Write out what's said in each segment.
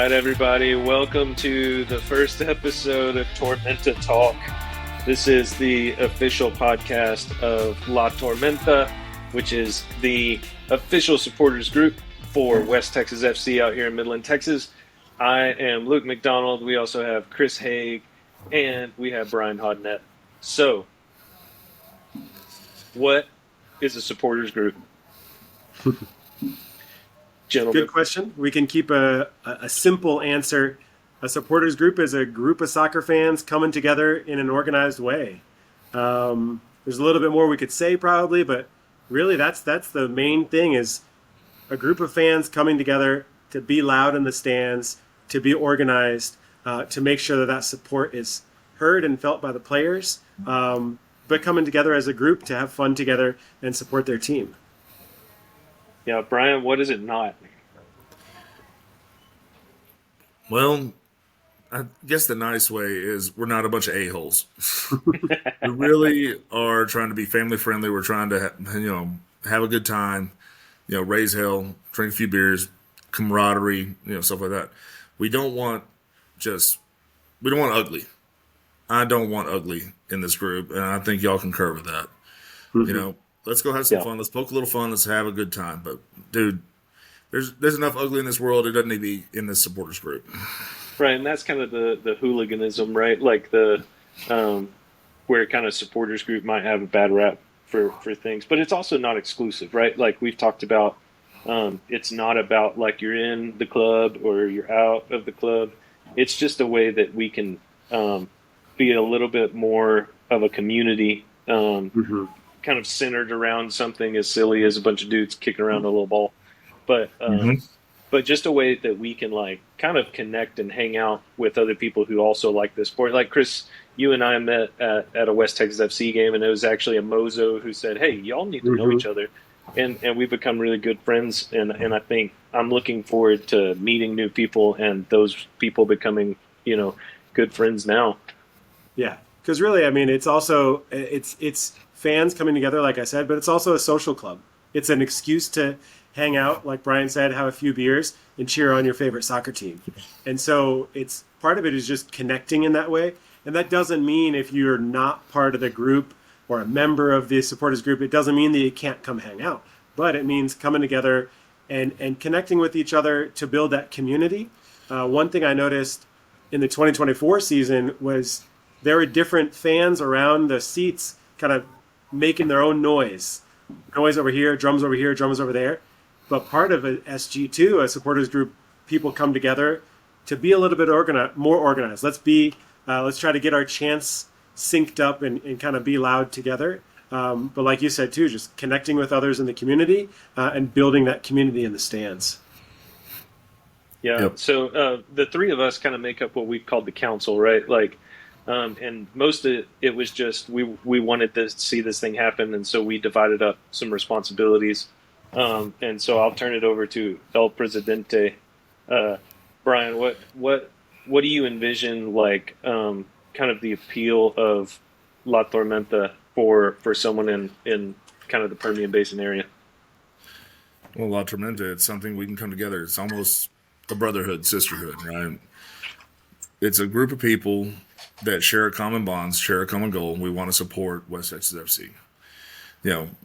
right, everybody. Welcome to the first episode of Tormenta Talk. This is the official podcast of La Tormenta, which is the official supporters group for West Texas FC out here in Midland, Texas. I am Luke McDonald. We also have Chris Haig, and we have Brian Hodnett. So, what is a supporters group? Gentlemen. Good question. We can keep a simple answer. A supporters group is a group of soccer fans coming together in an organized way. There's a little bit more we could say probably, but really that's the main thing, is a group of fans coming together to be loud in the stands, to be organized, to make sure that support is heard and felt by the players, but coming together as a group to have fun together and support their team. Yeah, Brian, what is it not? Well, I guess the nice way is we're not a bunch of a-holes. We really are trying to be family friendly. We're trying to, have a good time, raise hell, drink a few beers, camaraderie, stuff like that. We don't want ugly. I don't want ugly in this group, and I think y'all concur with that. Mm-hmm. Let's go have some fun. Let's poke a little fun. Let's have a good time. But, dude, there's enough ugly in this world. It doesn't need to be in this supporters group. Right, and that's kind of the hooliganism, right? Like where kind of supporters group might have a bad rap for things. But it's also not exclusive, right? Like we've talked about, it's not about like you're in the club or you're out of the club. It's just a way that we can be a little bit more of a community, kind of centered around something as silly as a bunch of dudes kicking around a little ball, but just a way that we can like kind of connect and hang out with other people who also like this sport. Like Chris, you and I met at a West Texas FC game, and it was actually a Mozo who said, "Hey, y'all need to know each other," and we've become really good friends. And I think I'm looking forward to meeting new people and those people becoming good friends now. Yeah, because really, I mean, it's also it's fans coming together, like I said, but it's also a social club. It's an excuse to hang out, like Brian said, have a few beers and cheer on your favorite soccer team. And so it's part of it is just connecting in that way. And that doesn't mean if you're not part of the group or a member of the supporters group, it doesn't mean that you can't come hang out. But it means coming together and connecting with each other to build that community. One thing I noticed in the 2024 season was there were different fans around the seats kind of making their own noise over here, drums over there. But part of a SG2, a supporters group, people come together to be a little bit more organized. Let's try to get our chants synced up and kind of be loud together. But like you said too, just connecting with others in the community and building that community in the stands. Yeah. Yep. So the three of us kind of make up what we called the council, right? Like. And most of it was just we wanted to see this thing happen, and so we divided up some responsibilities. And so I'll turn it over to El Presidente. Brian, what do you envision like kind of the appeal of La Tormenta for someone in kind of the Permian Basin area? Well, La Tormenta, it's something we can come together. It's almost a brotherhood, sisterhood, right? It's a group of people that share a common bonds, share a common goal, and we want to support West Texas FC.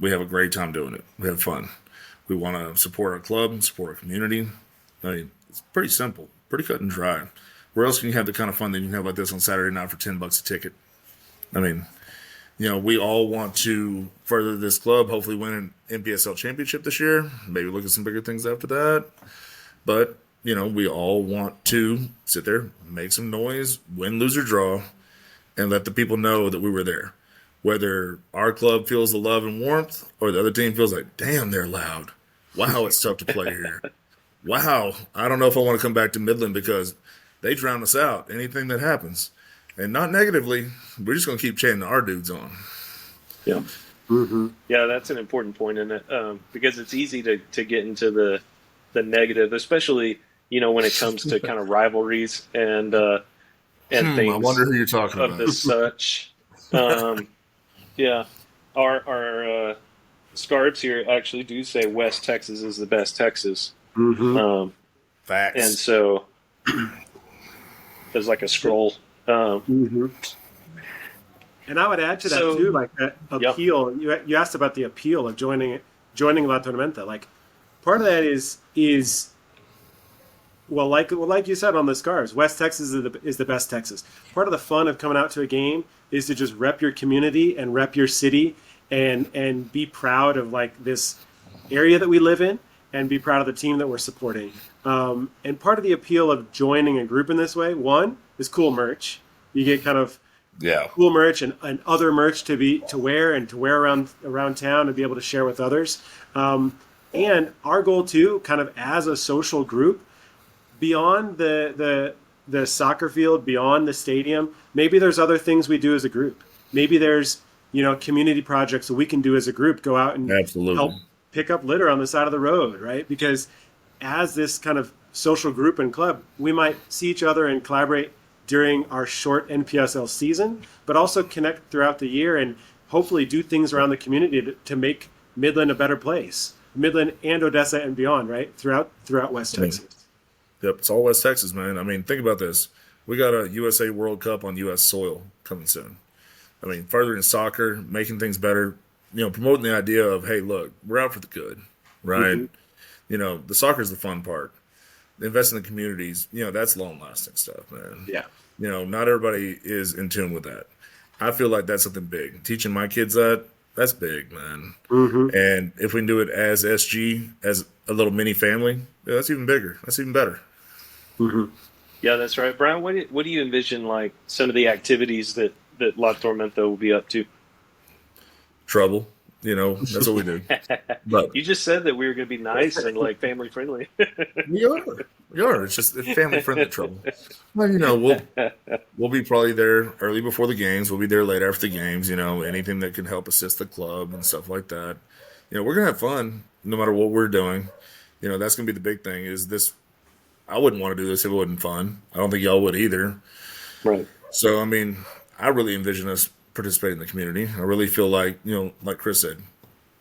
We have a great time doing it. We have fun. We want to support our club, support our community. I mean, it's pretty simple, pretty cut and dry. Where else can you have the kind of fun that you can have like this on Saturday night for $10 a ticket? I mean, we all want to further this club, hopefully win an NPSL championship this year, maybe look at some bigger things after that. But we all want to sit there, make some noise, win, lose, or draw, and let the people know that we were there. Whether our club feels the love and warmth or the other team feels like, damn, they're loud. Wow, it's tough to play here. Wow, I don't know if I want to come back to Midland because they drown us out, anything that happens. And not negatively, we're just going to keep chanting our dudes on. Yeah. Mm-hmm. Yeah, that's an important point in it because it's easy to get into the negative, especially when it comes to kind of rivalries and things. I wonder who you're talking of about. The such. Yeah, our scarves here actually do say West Texas is the best Texas. Mm-hmm. Facts. And so There's like a scroll. hmm And I would add to that So too, like that yeah, appeal. You asked about the appeal of joining La Tormenta. Like part of that is like you said on the Scars, West Texas is the best Texas. Part of the fun of coming out to a game is to just rep your community and rep your city and be proud of like this area that we live in and be proud of the team that we're supporting. And part of the appeal of joining a group in this way, one, is cool merch. You get kind of Yeah. cool merch and other merch to wear and to wear around town and be able to share with others. And our goal too, kind of as a social group, beyond the soccer field, beyond the stadium, maybe there's other things we do as a group. Maybe there's community projects that we can do as a group. Go out and help Absolutely. pick up litter on the side of the road, right? Because as this kind of social group and club, we might see each other and collaborate during our short NPSL season, but also connect throughout the year and hopefully do things around the community to make Midland a better place. Midland and Odessa and beyond, right? Throughout West I mean, Texas. yep, it's all West Texas, man. I mean, think about this. We got a USA World Cup on U.S. soil coming soon. I mean, furthering soccer, making things better, promoting the idea of, hey, look, we're out for the good, right? Mm-hmm. The soccer's the fun part. Invest in the communities, that's long lasting stuff, man. Yeah. Not everybody is in tune with that. I feel like that's something big. Teaching my kids that's big, man. Mm-hmm. And if we can do it as SG, as a little mini family, yeah, that's even bigger. That's even better. Mm-hmm. yeah, that's right, Brian. What do you envision like some of the activities that La Tormenta will be up to? Trouble, that's what we do. But You just said that we were going to be nice and like family friendly. we are. We are. It's just family friendly trouble. Well, we'll be probably there early before the games. We'll be there late after the games. Anything that can help assist the club and stuff like that. We're gonna have fun no matter what we're doing. That's gonna be the big thing. Is this? I wouldn't want to do this if it wasn't fun. I don't think y'all would either. Right. So I mean, I really envision us participating in the community. I really feel like like Chris said,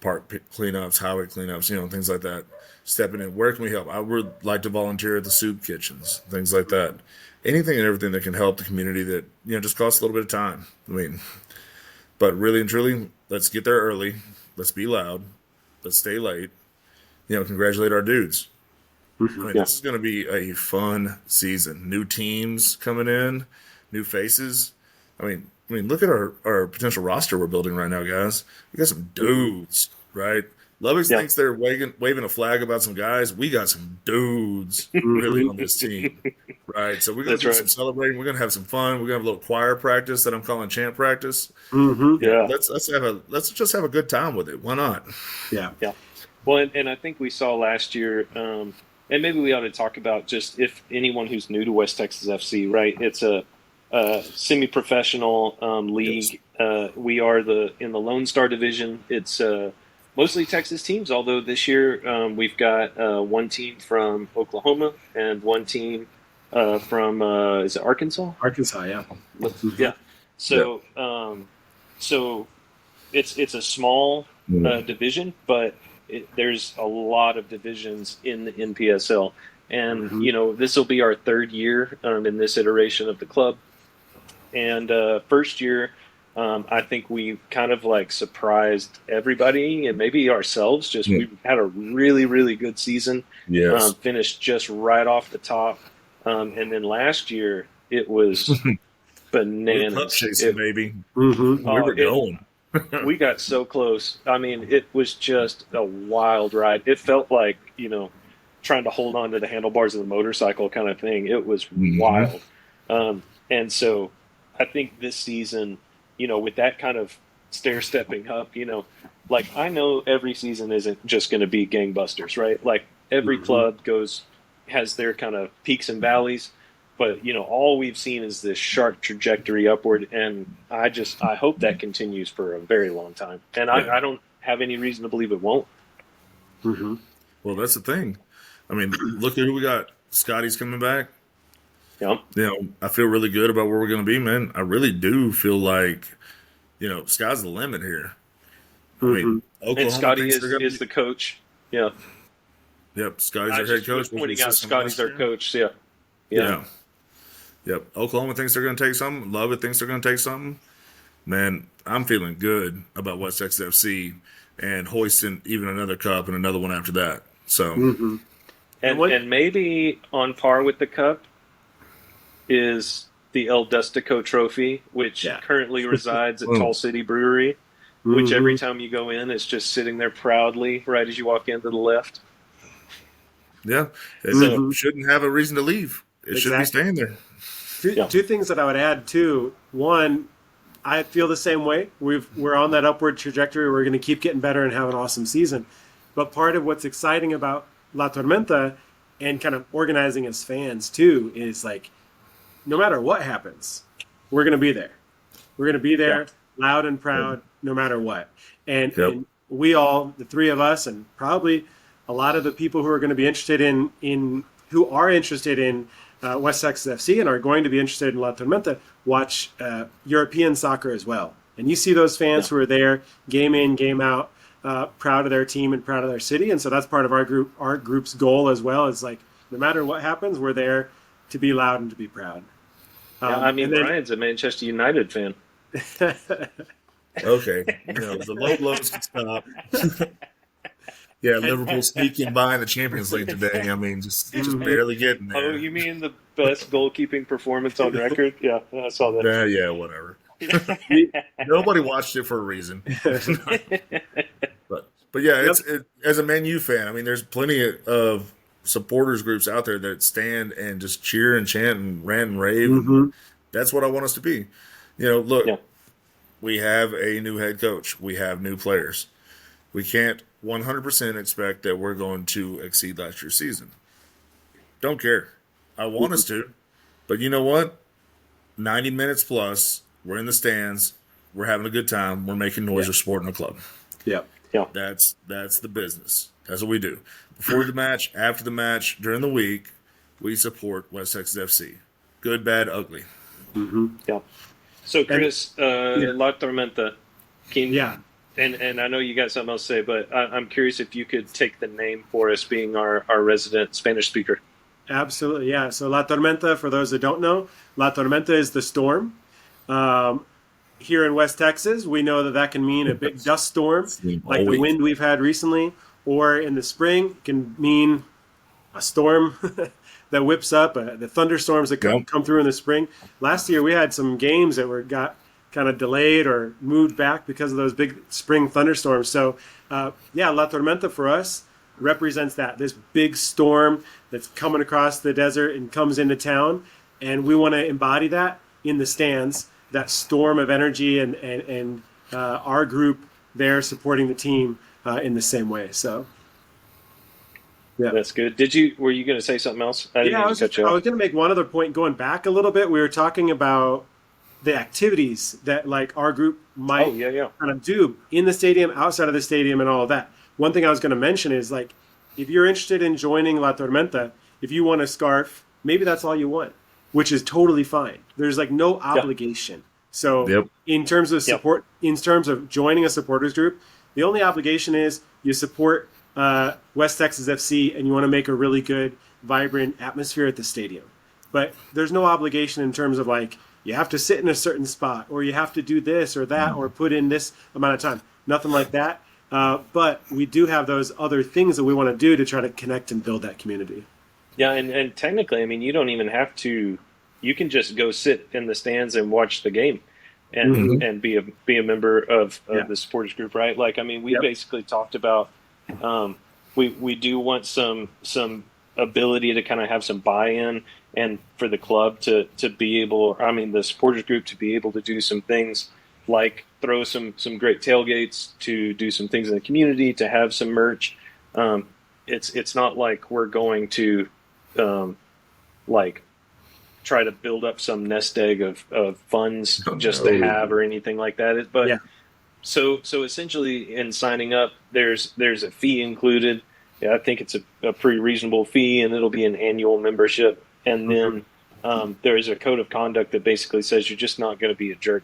cleanups, highway cleanups, things like that. Stepping in, where can we help? I would like to volunteer at the soup kitchens, things like that. Anything and everything that can help the community that just costs a little bit of time. I mean, but really and truly, let's get there early. Let's be loud. Let's stay late. Congratulate our dudes. I mean, Yeah. this is going to be a fun season. New teams coming in, new faces. I mean, look at our potential roster we're building right now, guys. We got some dudes, right? Lubbock Yeah. thinks they're waving a flag about some guys. We got some dudes really on this team, right? So we're gonna That's do right. some celebrating. We're gonna have some fun. We're gonna have a little choir practice that I'm calling chant practice. Mm-hmm. Yeah. Let's just have a good time with it. Why not? Yeah. Yeah. Well, and I think we saw last year, and maybe we ought to talk about just if anyone who's new to West Texas FC, right? It's a semi-professional Yes. league. We are in the Lone Star division. It's mostly Texas teams, although this year we've got one team from Oklahoma and one team from is it Arkansas? Arkansas, yeah. Yeah. So so it's a small Yeah. division, but there's a lot of divisions in the NPSL, and Mm-hmm. this will be our third year in this iteration of the club. And first year, I think we kind of like surprised everybody and maybe ourselves. Just Yeah. we had a really, really good season. Yes. Finished just right off the top. And then last year, it was We're bananas. pup chasing, baby. Mm-hmm. We were It, going. we got so close. I mean, it was just a wild ride. It felt like, trying to hold on to the handlebars of the motorcycle kind of thing. It was Mhm. wild. And so I think this season, with that kind of stair stepping up, like I know every season isn't just going to be gangbusters, right? Like every Mm-hmm. club has their kind of peaks and valleys. But all we've seen is this sharp trajectory upward, and I hope that continues for a very long time. And Yeah. I don't have any reason to believe it won't. Mm-hmm. Well, that's the thing. I mean, look at who we got. Scotty's coming back. Yeah, I feel really good about where we're going to be, man. I really do feel like, sky's the limit here. I Mm-hmm. mean, and Oklahoma Scotty thinks they're going to is be. the coach. Yeah, Yep, Scotty's I our head just was coach. Was the pointing out assistant Scotty's last our year. coach. Yeah, Yeah. Yep. Oklahoma thinks they're going to take something. Love it thinks they're going to take something. Man, I'm feeling good about West Texas FC and hoisting even another cup and another one after that. So, Mm-hmm. And maybe on par with the cup is the El Destico Trophy, which Yeah. currently resides at boom. Tall City Brewery, which every time you go in is just sitting there proudly right as you walk in to the left. Yeah, it So, shouldn't have a reason to leave. It should be Exactly. staying there. Two, yeah, two things that I would add too. One, I feel the same way. We're on that upward trajectory. We're going to keep getting better and have an awesome season. But part of what's exciting about La Tormenta and kind of organizing as fans too is like no matter what happens, we're going to be there. We're going to be yeah, there, loud and Yep. proud, no matter what. And Yep. and we all, the three of us, and probably a lot of the people who are going to be interested in who are interested in West Texas FC and are going to be interested in La Tormenta, watch European soccer as well. And you see those fans yeah, who are there, game in, game out, proud of their team and proud of their city. And so that's part of our group's goal as well. Is like no matter what happens, we're there to be loud and to be proud. yeah. I mean, And then Brian's a Manchester United fan. Okay, the low blows can stop. Yeah, Liverpool sneaking by in the Champions League today. I mean, just barely getting Oh, there. you mean the best goalkeeping performance on record? Yeah, I saw that. Yeah, whatever. Nobody watched it for a reason. But yeah, Yep. as a Man U fan, I mean, there's plenty of supporters groups out there that stand and just cheer and chant and rant and rave, and Mhm. that's what I want us to be. Look, Yeah, we have a new head coach, we have new players. We can't 100% expect that we're going to exceed last year's season. Don't care. I want us to, but you know what? 90 minutes plus, we're in the stands, we're having a good time, we're making noise, Yeah. we're supporting the club. Yeah. yeah, That's the business. That's what we do. Before the match, after the match, during the week, we support West Texas FC. Good, bad, ugly. yeah. So, And Chris, yeah. La Tormenta, can Yeah. and I know you got something else to say, but I'm curious if you could take the name for us, being our resident Spanish speaker. Absolutely, yeah. So La Tormenta, for those that don't know, La Tormenta is the storm. Um, Here in West Texas, we know that that can mean a big dust storm, All like the week. wind we've had recently, or in the spring, it can mean a storm that whips up, the thunderstorms that Yep. come through in the spring. Last year, we had some games that got kind of delayed or moved back because of those big spring thunderstorms. So, yeah, La Tormenta for us represents that this big storm that's coming across the desert and comes into town, and we want to embody that in the stands. That storm of energy and our group there supporting the team in the same way. So, yeah. That's good. Were you going to say something else? I didn't Yeah, mean to cut you I off. was going to make one other point going back a little bit. We were talking about the activities that like our group Oh, might yeah, yeah, kind of do in the stadium, outside of the stadium, and all of that. One thing I was going to mention is like if you're interested in joining La Tormenta, if you want a scarf, maybe that's all you want, which is totally fine. There's like no yeah, obligation. So Yep. in terms of yep, support, in terms of joining a supporters group, the only obligation is you support West Texas FC and you want to make a really good, vibrant atmosphere at the stadium. But there's no obligation in terms of like you have to sit in a certain spot or you have to do this or that or put in this amount of time. Nothing like that. But we do have those other things that we want to do to try to connect and build that community. yeah. And technically, I mean, you don't even have to. You can just go sit in the stands and watch the game, Mhm. and be a member Yeah. of the supporters group, right? Like, I mean, we Yep. basically talked about we do want some ability to kind of have some buy-in and for the club to be able, I mean, the supporters group to be able to do some things like throw some great tailgates, to do some things in the community, to have some merch. It's not like we're going to like try to build up some nest egg of funds just to No. have or anything like that. But Yeah. so essentially, in signing up, there's a fee included. Yeah, I think it's a pretty reasonable fee, and it'll be an annual membership. And then there is a code of conduct that basically says you're just not going to be a jerk.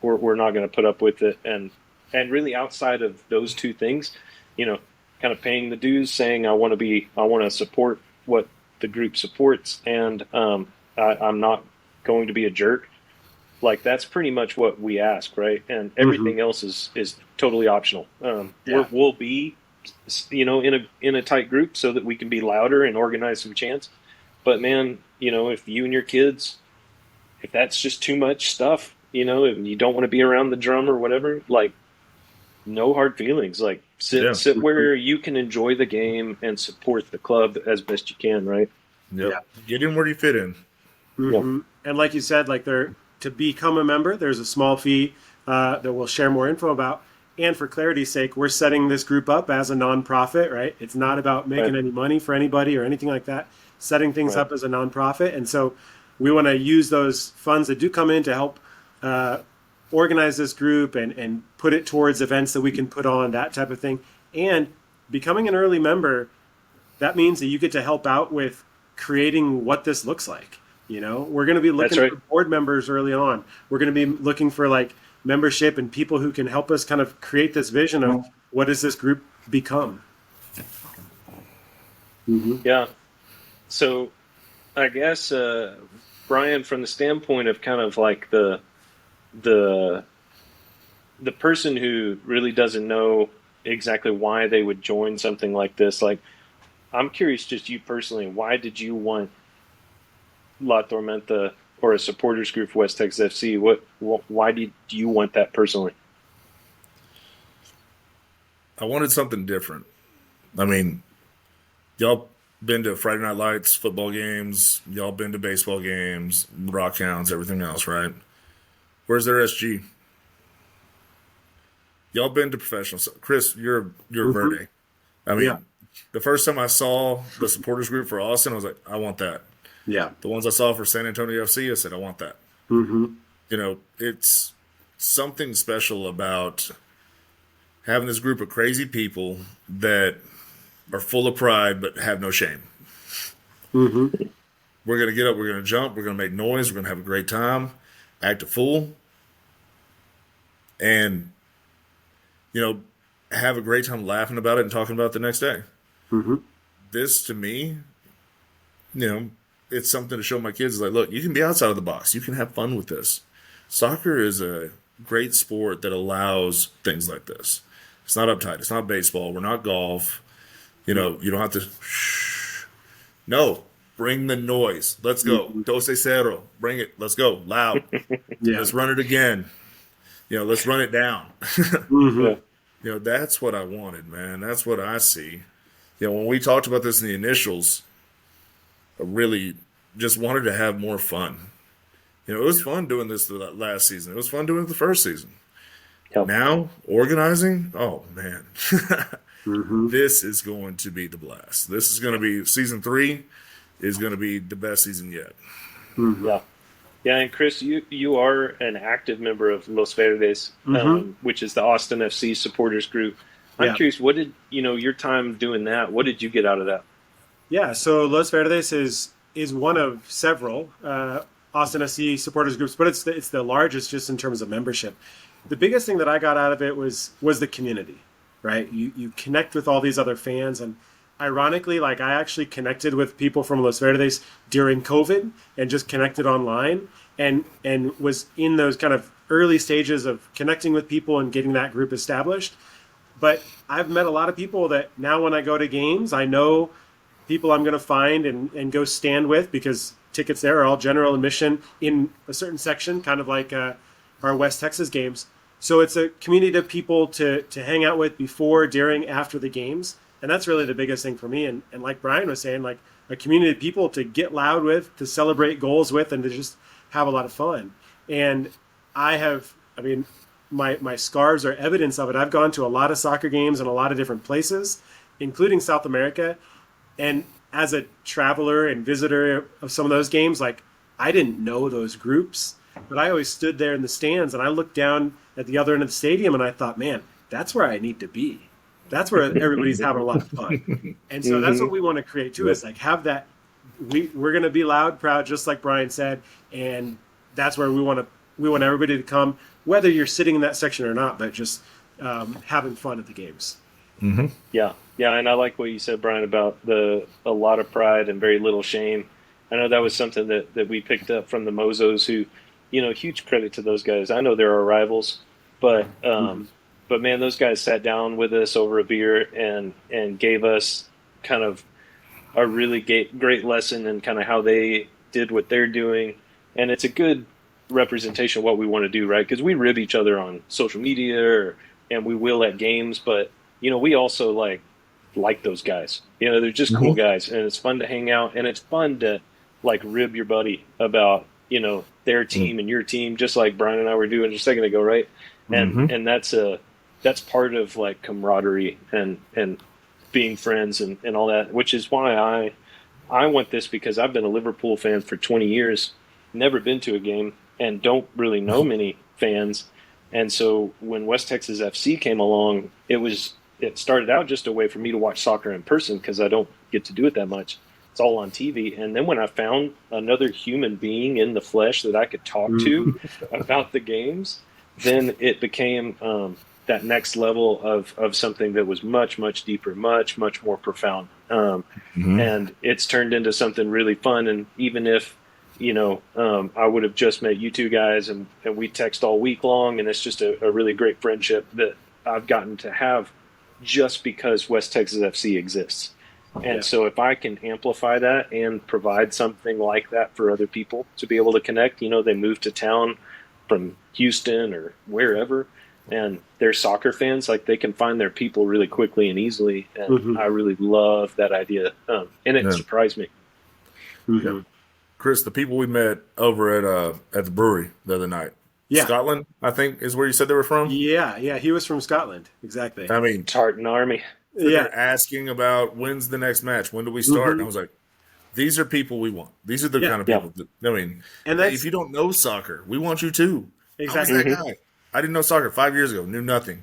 We're not going to put up with it. And really, outside of those two things, kind of paying the dues, saying I want to support what the group supports, and I'm not going to be a jerk. Like that's pretty much what we ask, right? And Mm-hmm. everything else is totally optional. Yeah. We'll be, in a tight group so that we can be louder and organize some chants. But man, if you and your kids, if that's just too much stuff, and you don't want to be around the drum or whatever, like no hard feelings. Like sit Yeah. sit where you can enjoy the game and support the club as best you can, right? Yep. Yeah. Get in where you fit in. Yeah. Mm-hmm. And like you said, like there to become a member, there's a small fee that we'll share more info about. And for clarity's sake, we're setting this group up as a nonprofit, right? It's not about making Right. any money for anybody or anything like that. Setting things Right. up as a nonprofit, and so we want to use those funds that do come in to help uh, organize this group and put it towards events that we can put on, that type of thing. And becoming an early member, that means that you get to help out with creating what this looks like. We're going to be That's looking right. for board members early on. We're going to be looking for like membership and people who can help us kind of create this vision of what does this group become. Mm-hmm. Yeah. So I guess, Brian, from the standpoint of kind of like the the person who really doesn't know exactly why they would join something like this, like I'm curious, just you personally, why did you want La Tormenta or a supporters group for West Texas FC? Why do you want that personally? I wanted something different. I mean, y'all been to Friday Night Lights football games. Y'all been to baseball games, rock hounds, everything else, right? Where's their SG? Y'all been to professionals. Chris, you're Mm-hmm. Verde. I mean, Yeah. the first time I saw the supporters group for Austin, I was like, I want that. Yeah. The ones I saw for San Antonio FC, I said, I want that. Mm-hmm. It's something special about having this group of crazy people that are full of pride but have no shame. Mm-hmm. We're going to get up, we're going to jump, we're going to make noise, we're going to have a great time, act a fool, and, have a great time laughing about it and talking about it the next day. Mm-hmm. This, to me, it's something to show my kids, like, look, you can be outside of the box. You can have fun with this. Soccer is a great sport that allows things like this. It's not uptight. It's not baseball. We're not golf. You don't have to. Shh. No, bring the noise. Let's go. Dos cero. Bring it. Let's go. Loud. Yeah. Let's run it again. Let's run it down. Mm-hmm. Yeah. That's what I wanted, man. That's what I see. When we talked about this in the initials, I really just wanted to have more fun. It was fun doing this the last season. It was fun doing it the first season. Yep. Now, organizing, oh, man. Mm-hmm. This is going to be the blast. This is going to be, season 3 is going to be the best season yet. Mm-hmm. Yeah. Yeah, and Chris, you are an active member of Los Verdes, Mm-hmm. which is the Austin FC supporters group. I'm Yeah. curious, what did your time doing that? What did you get out of that? Yeah, so Los Verdes is one of several Austin SC supporters groups, but it's the largest just in terms of membership. The biggest thing that I got out of it was the community, right? You connect with all these other fans, and ironically, like I actually connected with people from Los Verdes during COVID and just connected online and was in those kind of early stages of connecting with people and getting that group established. But I've met a lot of people that now when I go to games, I know people I'm going to find and go stand with because tickets there are all general admission in a certain section, kind of like our West Texas games. So it's a community of people to hang out with before, during, after the games. And that's really the biggest thing for me. And like Brian was saying, like a community of people to get loud with, to celebrate goals with, and to just have a lot of fun. And I mean, my scars are evidence of it. I've gone to a lot of soccer games in a lot of different places, including South America. And as a traveler and visitor of some of those games, like I didn't know those groups, but I always stood there in the stands and I looked down at the other end of the stadium and I thought, man, that's where I need to be. That's where everybody's having a lot of fun. And so that's what we want to create too, is like have that, we're going to be loud, proud, just like Brian said. And that's where we want everybody to come, whether you're sitting in that section or not, but just having fun at the games. Mm-hmm. Yeah, yeah, and I like what you said, Brian, about the a lot of pride and very little shame. I know that was something that we picked up from the Mozos, who, huge credit to those guys. I know they're our rivals, but Hmm. but man, those guys sat down with us over a beer and gave us kind of a really great lesson in kind of how they did what they're doing, and it's a good representation of what we want to do, right? Because we rib each other on social media, and we will at games, but we also like those guys. They're just cool Mm-hmm. guys, and it's fun to hang out, and it's fun to like rib your buddy about their team and your team, just like Brian and I were doing just a second ago, right? And Mm-hmm. and that's part of like camaraderie and being friends and all that, which is why I want this, because I've been a Liverpool fan for 20 years, never been to a game, and don't really know many fans. And so when West Texas FC came along, it started out just a way for me to watch soccer in person because I don't get to do it that much. It's all on TV. And then when I found another human being in the flesh that I could talk to Hmm. about the games, then it became that next level of something that was much, much deeper, much, much more profound. Mm-hmm. And it's turned into something really fun. And even if I would have just met you two guys, and we text all week long, and it's just a really great friendship that I've gotten to have just because West Texas FC exists. And Yeah. so if I can amplify that and provide something like that for other people to be able to connect, they move to town from Houston or wherever, and they're soccer fans, like they can find their people really quickly and easily. And Hmm. I really love that idea. And it Yeah. surprised me. Yeah. Hmm. Chris, the people we met over at the brewery the other night, Yeah. Scotland, I think, is where you said they were from. Yeah. Yeah. He was from Scotland. Exactly. I mean, Tartan Army. sitting Yeah. there asking about when's the next match, when do we start, and I Hmm. was like, these are people we want. These are the Yeah. kind of Yeah. people that, I mean, And hey, if that's you don't know soccer, we want you too. I was exactly. that Hmm. guy. I didn't know soccer 5 years ago, knew nothing.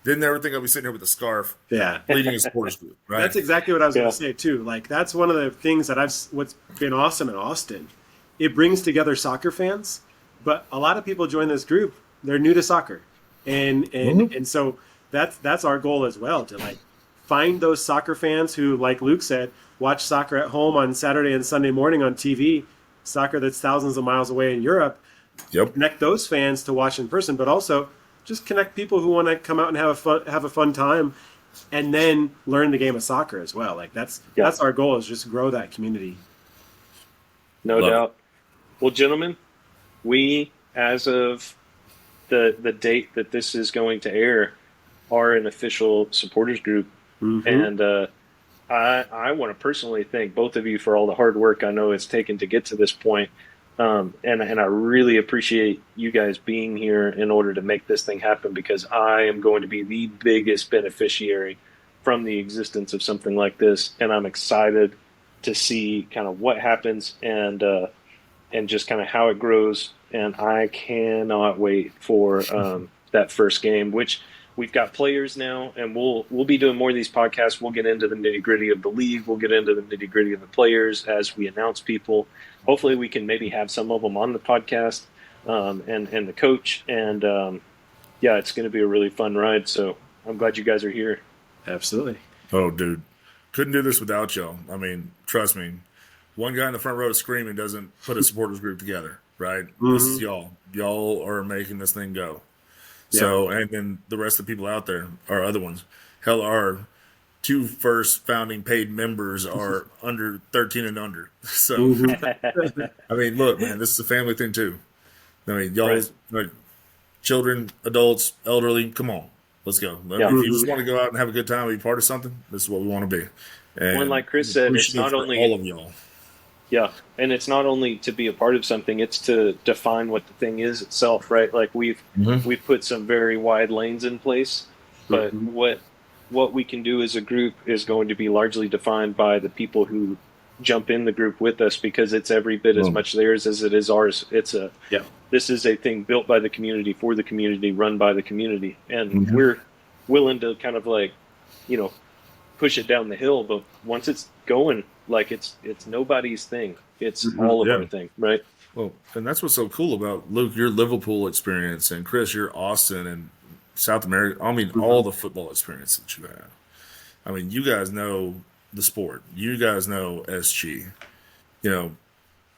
Didn't ever think I'd be sitting here with a scarf Yeah. leading a supporters group, right? That's exactly what I was going Yeah. to say too. Like that's one of the things that what's been awesome in Austin. It brings together soccer fans, but a lot of people join this group. They're new to soccer, and and Mhm. and so that's our goal as well, to like find those soccer fans who, like Luke said, watch soccer at home on Saturday and Sunday morning on TV, soccer that's thousands of miles away in Europe. Yep. Connect those fans to watch in person, but also just connect people who want to come out and have a fun time, and then learn the game of soccer as well. Like Yeah. that's our goal, is just grow that community. No Love it. doubt. Well, gentlemen, we, as of the date that this is going to air, are an official supporters group. Hmm. And I want to personally thank both of you for all the hard work I know it's taken to get to this point. And I really appreciate you guys being here in order to make this thing happen, because I am going to be the biggest beneficiary from the existence of something like this. And I'm excited to see kind of what happens, and just kind of how it grows. And I cannot wait for that first game, which we've got players now, and we'll be doing more of these podcasts. We'll get into the nitty gritty of the league. We'll get into the nitty gritty of the players as we announce people. Hopefully, we can maybe have some of them on the podcast, and the coach. And yeah, it's going to be a really fun ride. So I'm glad you guys are here. Absolutely. Oh, dude, couldn't do this without y'all. I mean, trust me. One guy in the front row screaming doesn't put a supporters group together, right? This Hmm. is y'all. Y'all are making this thing go. Yeah. So, and then the rest of the people out there are other ones. Hell, our two first founding paid members are under 13 and under. So, Hmm. I mean, look, man, this is a family thing too. I mean, y'all, Right. like, children, adults, elderly, come on, let's go. Yeah. If you Hmm. just want to go out and have a good time, be part of something, this is what we want to be. One, And like Chris said, it's appreciative not for only all of y'all. Yeah, and it's not only to be a part of something; it's to define what the thing is itself, right? Like Mm-hmm. we've put some very wide lanes in place, but Hmm. what we can do as a group is going to be largely defined by the people who jump in the group with us, because it's every bit as Boom. much theirs as it is ours. Yeah. This is a thing built by the community, for the community, run by the community, and Mhm. we're willing to kind of like, you know, push it down the hill. But once it's going, like it's nobody's thing. It's Hmm. all of Yeah. our thing, right? Well, and that's what's so cool about Luke, your Liverpool experience, and Chris, your Austin and South America. I mean, Hmm. all the football experience that you have. I mean, you guys know the sport. You guys know SG. You know,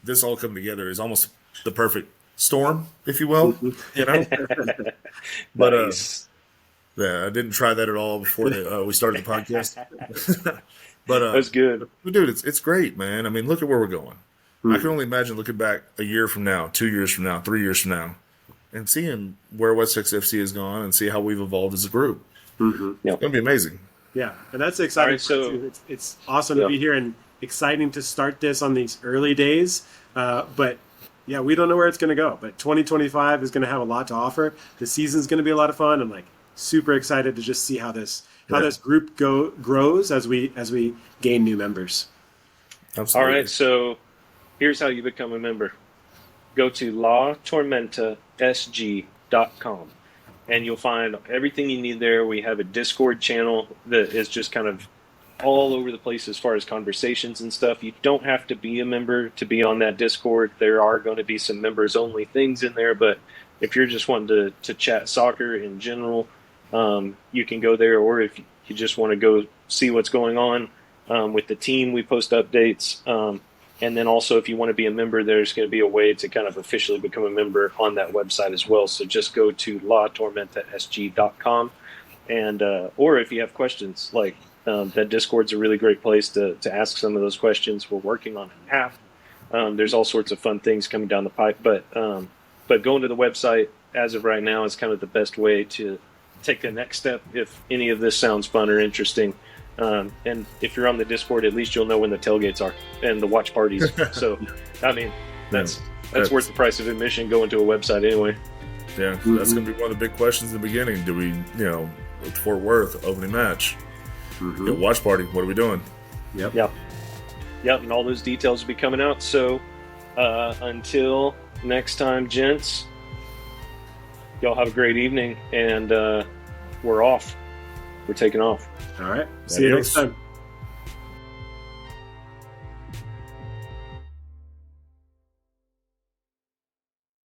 this all coming together is almost the perfect storm, if you will. You know, but Nice. yeah, I didn't try that at all before we started the podcast. But That's good. dude, it's great, man. I mean, look at where we're going. I can only imagine looking back a year from now, 2 years from now, 3 years from now, and seeing where West Texas FC has gone and see how we've evolved as a group. Yep. It's going to be amazing. Yeah, and that's exciting. All right, so- too. It's awesome to be here and exciting to start this on these early days. But yeah, we don't know where it's going to go. But 2025 is going to have a lot to offer. The season's going to be a lot of fun. I'm like super excited to just see how this group grows as we gain new members. Absolutely. All right, so here's how you become a member. Go to latormentasg.com and you'll find everything you need there. We have a Discord channel that is just kind of all over the place as far as conversations and stuff. You don't have to be a member to be on that Discord. There are going to be some members only things in there, but if you're just wanting to chat soccer in general, you can go there. Or if you just want to go see what's going on with the team, we post updates. And then also, if you want to be a member, there's going to be a way to kind of officially become a member on that website as well. So just go to latormentasg.com. And or if you have questions, like that Discord's a really great place to ask some of those questions. We're working on an app. There's all sorts of fun things coming down the pipe. But going to the website as of right now is kind of the best way to take the next step if any of this sounds fun or interesting. And if you're on the Discord, at least you'll know when the tailgates are and the watch parties. So, I mean, that's worth the price of admission going to a website anyway. Yeah, that's going to be one of the big questions in the beginning. Do we, Fort Worth opening match, watch party? What are we doing? Yep. And all those details will be coming out. So, until next time, gents, y'all have a great evening, and we're off. We're taking off. All right. See you next time.